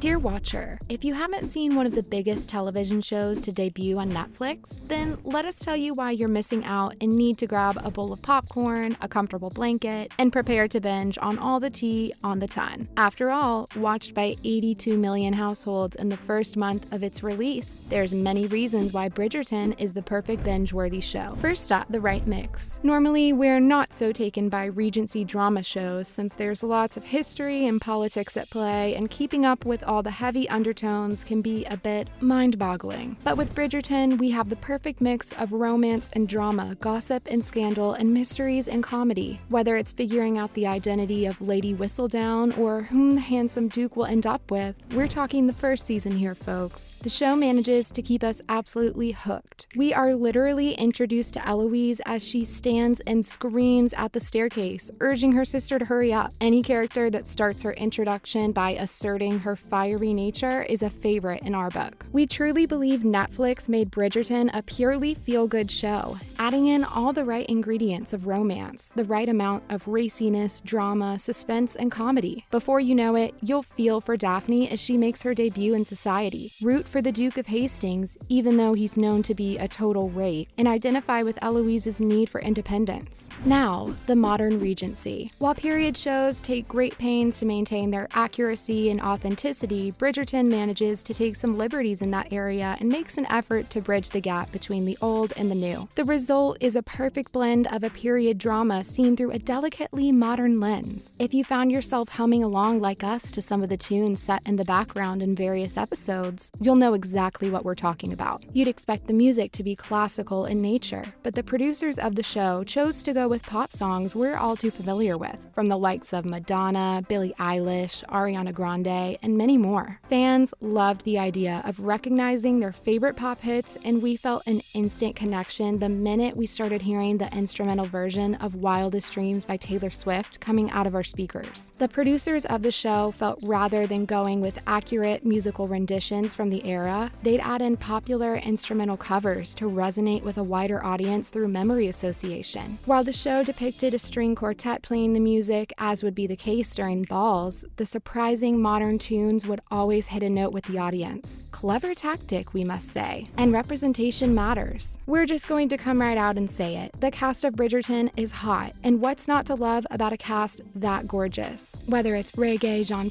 Dear Watcher, if you haven't seen one of the biggest television shows to debut on Netflix, then let us tell you why you're missing out and need to grab a bowl of popcorn, a comfortable blanket, and prepare to binge on all the tea on the ton. After all, watched by 82 million households in the first month of its release, there's many reasons why Bridgerton is the perfect binge-worthy show. First up, the right mix. Normally, we're not so taken by Regency drama shows since there's lots of history and politics at play, and keeping up with all the heavy undertones can be a bit mind-boggling. But with Bridgerton, we have the perfect mix of romance and drama, gossip and scandal, and mysteries and comedy. Whether it's figuring out the identity of Lady Whistledown or whom the handsome Duke will end up with, we're talking the first season here, folks. The show manages to keep us absolutely hooked. We are literally introduced to Eloise as she stands and screams at the staircase, urging her sister to hurry up. Any character that starts her introduction by asserting her fiery nature is a favorite in our book. We truly believe Netflix made Bridgerton a purely feel-good show, adding in all the right ingredients of romance, the right amount of raciness, drama, suspense, and comedy. Before you know it, you'll feel for Daphne as she makes her debut in society, root for the Duke of Hastings, even though he's known to be a total rake, and identify with Eloise's need for independence. Now, the modern Regency. While period shows take great pains to maintain their accuracy and authenticity, Bridgerton manages to take some liberties in that area and makes an effort to bridge the gap between the old and the new. The result is a perfect blend of a period drama seen through a delicately modern lens. If you found yourself humming along like us to some of the tunes set in the background in various episodes, you'll know exactly what we're talking about. You'd expect the music to be classical in nature, but the producers of the show chose to go with pop songs we're all too familiar with, from the likes of Madonna, Billie Eilish, Ariana Grande, and many more. Fans loved the idea of recognizing their favorite pop hits, and we felt an instant connection the minute we started hearing the instrumental version of Wildest Dreams by Taylor Swift coming out of our speakers. The producers of the show felt rather than going with accurate musical renditions from the era, they'd add in popular instrumental covers to resonate with a wider audience through memory association. While the show depicted a string quartet playing the music, as would be the case during balls, the surprising modern tunes would always hit a note with the audience. Clever tactic, we must say. And representation matters. We're just going to come right out and say it. The cast of Bridgerton is hot, and what's not to love about a cast that gorgeous? Whether it's Regé-Jean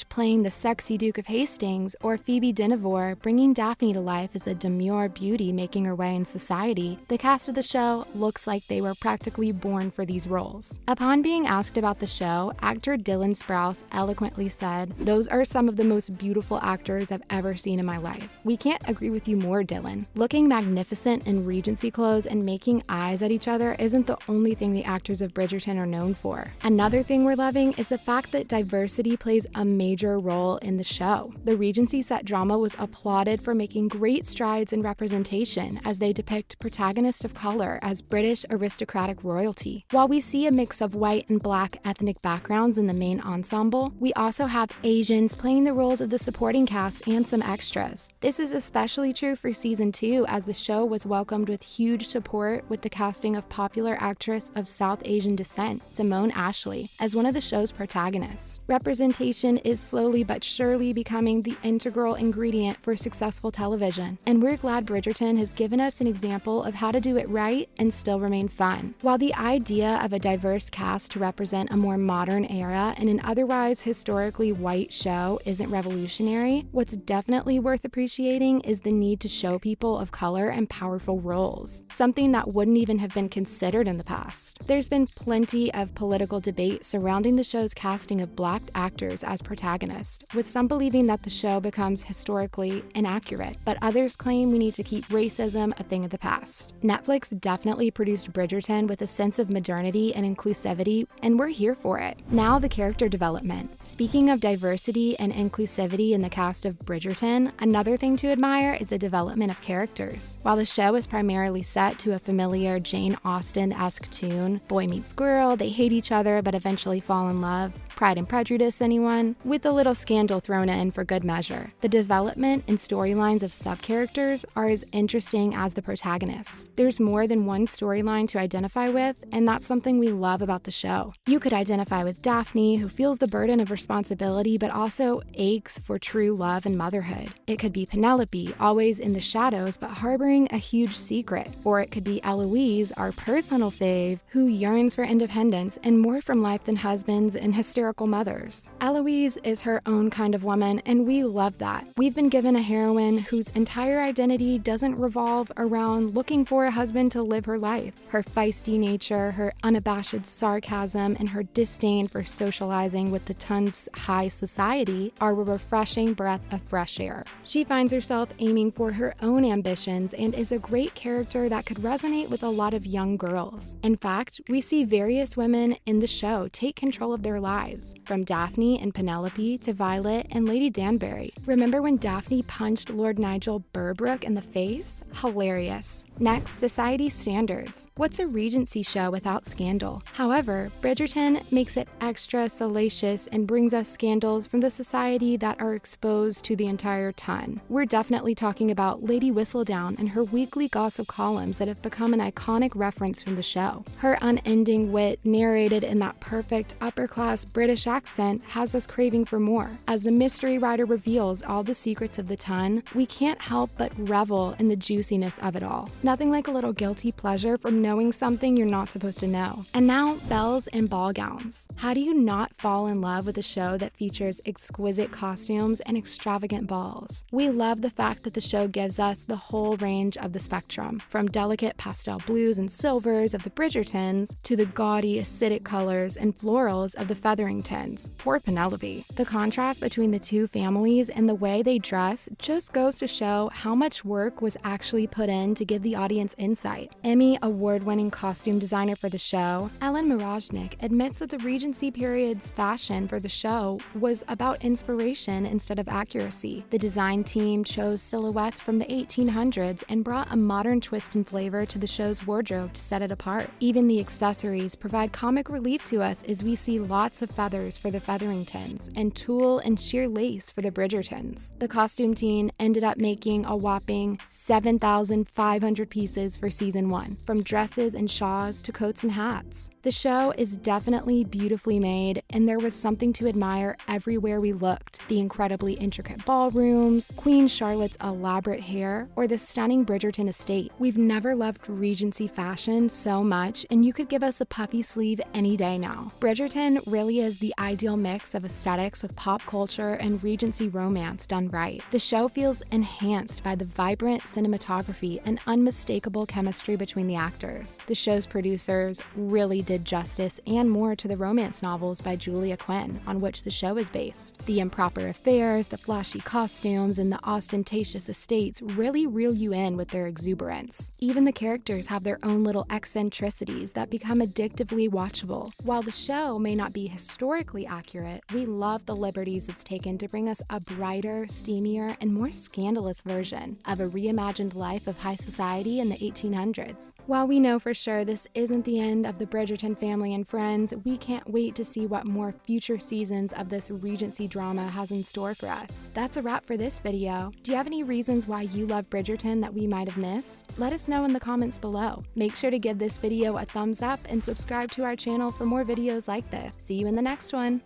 playing the sexy Duke of Hastings, or Phoebe Dynevor bringing Daphne to life as a demure beauty making her way in society, the cast of the show looks like they were practically born for these roles. Upon being asked about the show, actor Dylan Sprouse eloquently said, "Those are some of the most beautiful actors I've ever seen in my life." We can't agree with you more, Dylan. Looking magnificent in Regency clothes and making eyes at each other isn't the only thing the actors of Bridgerton are known for. Another thing we're loving is the fact that diversity plays a major role in the show. The Regency set drama was applauded for making great strides in representation as they depict protagonists of color as British aristocratic royalty. While we see a mix of white and black ethnic backgrounds in the main ensemble, we also have Asians playing the roles of the supporting cast and some extras. This is especially true for season 2, as the show was welcomed with huge support with the casting of popular actress of South Asian descent, Simone Ashley, as one of the show's protagonists. Representation is slowly but surely becoming the integral ingredient for successful television, and we're glad Bridgerton has given us an example of how to do it right and still remain fun. While the idea of a diverse cast to represent a more modern era in an otherwise historically white show isn't revolutionary, what's definitely worth appreciating is the need to show people of color and powerful roles, something that wouldn't even have been considered in the past. There's been plenty of political debate surrounding the show's casting of black actors as protagonists, with some believing that the show becomes historically inaccurate, but others claim we need to keep racism a thing of the past. Netflix definitely produced Bridgerton with a sense of modernity and inclusivity, and we're here for it. Now, the character development. Speaking of diversity and inclusivity in the cast of Bridgerton, another thing to admire is the development of characters. While the show is primarily set to a familiar Jane Austen-esque tune, boy meets girl, they hate each other but eventually fall in love, Pride and Prejudice, anyone? With a little scandal thrown in for good measure. The development and storylines of sub-characters are as interesting as the protagonists. There's more than one storyline to identify with, and that's something we love about the show. You could identify with Daphne, who feels the burden of responsibility but also aches for true love and motherhood. It could be Penelope, always in the shadows but harboring a huge secret. Or it could be Eloise, our personal fave, who yearns for independence and more from life than husbands and hysterical mothers. Eloise is her own kind of woman, and we love that. We've been given a heroine whose entire identity doesn't revolve around looking for a husband to live her life. Her feisty nature, her unabashed sarcasm, and her disdain for socializing with the ton's high society are a refreshing breath of fresh air. She finds herself aiming for her own ambitions and is a great character that could resonate with a lot of young girls. In fact, we see various women in the show take control of their lives, from Daphne and Penelope to Violet and Lady Danbury. Remember when Daphne punched Lord Nigel Burbrook in the face? Hilarious. Next, society standards. What's a Regency show without scandal? However, Bridgerton makes it extra salacious and brings us scandals from the society that are exposed to the entire ton. We're definitely talking about Lady Whistledown and her weekly gossip columns that have become an iconic reference from the show. Her unending wit, narrated in that perfect upper-class British accent, has us craving for more. As the mystery writer reveals all the secrets of the ton, we can't help but revel in the juiciness of it all. Nothing like a little guilty pleasure from knowing something you're not supposed to know. And now, bells and ball gowns. How do you not fall in love with a show that features exquisite costumes and extravagant balls? We love the fact that the show gives us the whole range of the spectrum, from delicate pastel blues and silvers of the Bridgertons to the gaudy acidic colors and florals of the Featheringtons. Poor Penelope. The contrast between the two families and the way they dress just goes to show how much work was actually put in to give the audience insight. Emmy award-winning costume designer for the show, Ellen Mirojnick, admits that the Regency period's fashion for the show was about inspiration instead of accuracy. The design team chose silhouettes from the 1800s and brought a modern twist and flavor to the show's wardrobe to set it apart. Even the accessories provide comic relief to us as we see lots of feathers for the Featheringtons and tulle and sheer lace for the Bridgertons. The costume team ended up making a whopping 7,500 pieces for season 1, from dresses and shawls to coats and hats. The show is definitely beautifully made, and there was something to admire everywhere we looked. The incredibly intricate ballrooms, Queen Charlotte's elaborate hair, or the stunning Bridgerton estate. We've never loved Regency fashion so much, and you could give us a puffy sleeve any day now. Bridgerton really is the ideal mix of aesthetics with pop culture and Regency romance done right. The show feels enhanced by the vibrant cinematography and unmistakable chemistry between the actors. The show's producers really did justice and more to the romance novels by Julia Quinn, on which the show is based. The improper affairs, the flashy costumes, and the ostentatious estates really reel you in with their exuberance. Even the characters have their own little eccentricities that become addictively watchable. While the show may not be historically accurate, we love the liberties it's taken to bring us a brighter, steamier, and more scandalous version of a reimagined life of high society in the 1800s. While we know for sure this isn't the end of the Bridgerton family and friends, we can't wait to see what more future seasons of this Regency drama has in store for us. That's a wrap for this video. Do you have any reasons why you love Bridgerton that we might have missed? Let us know in the comments below. Make sure to give this video a thumbs up and subscribe to our channel for more videos like this. See you in the next one.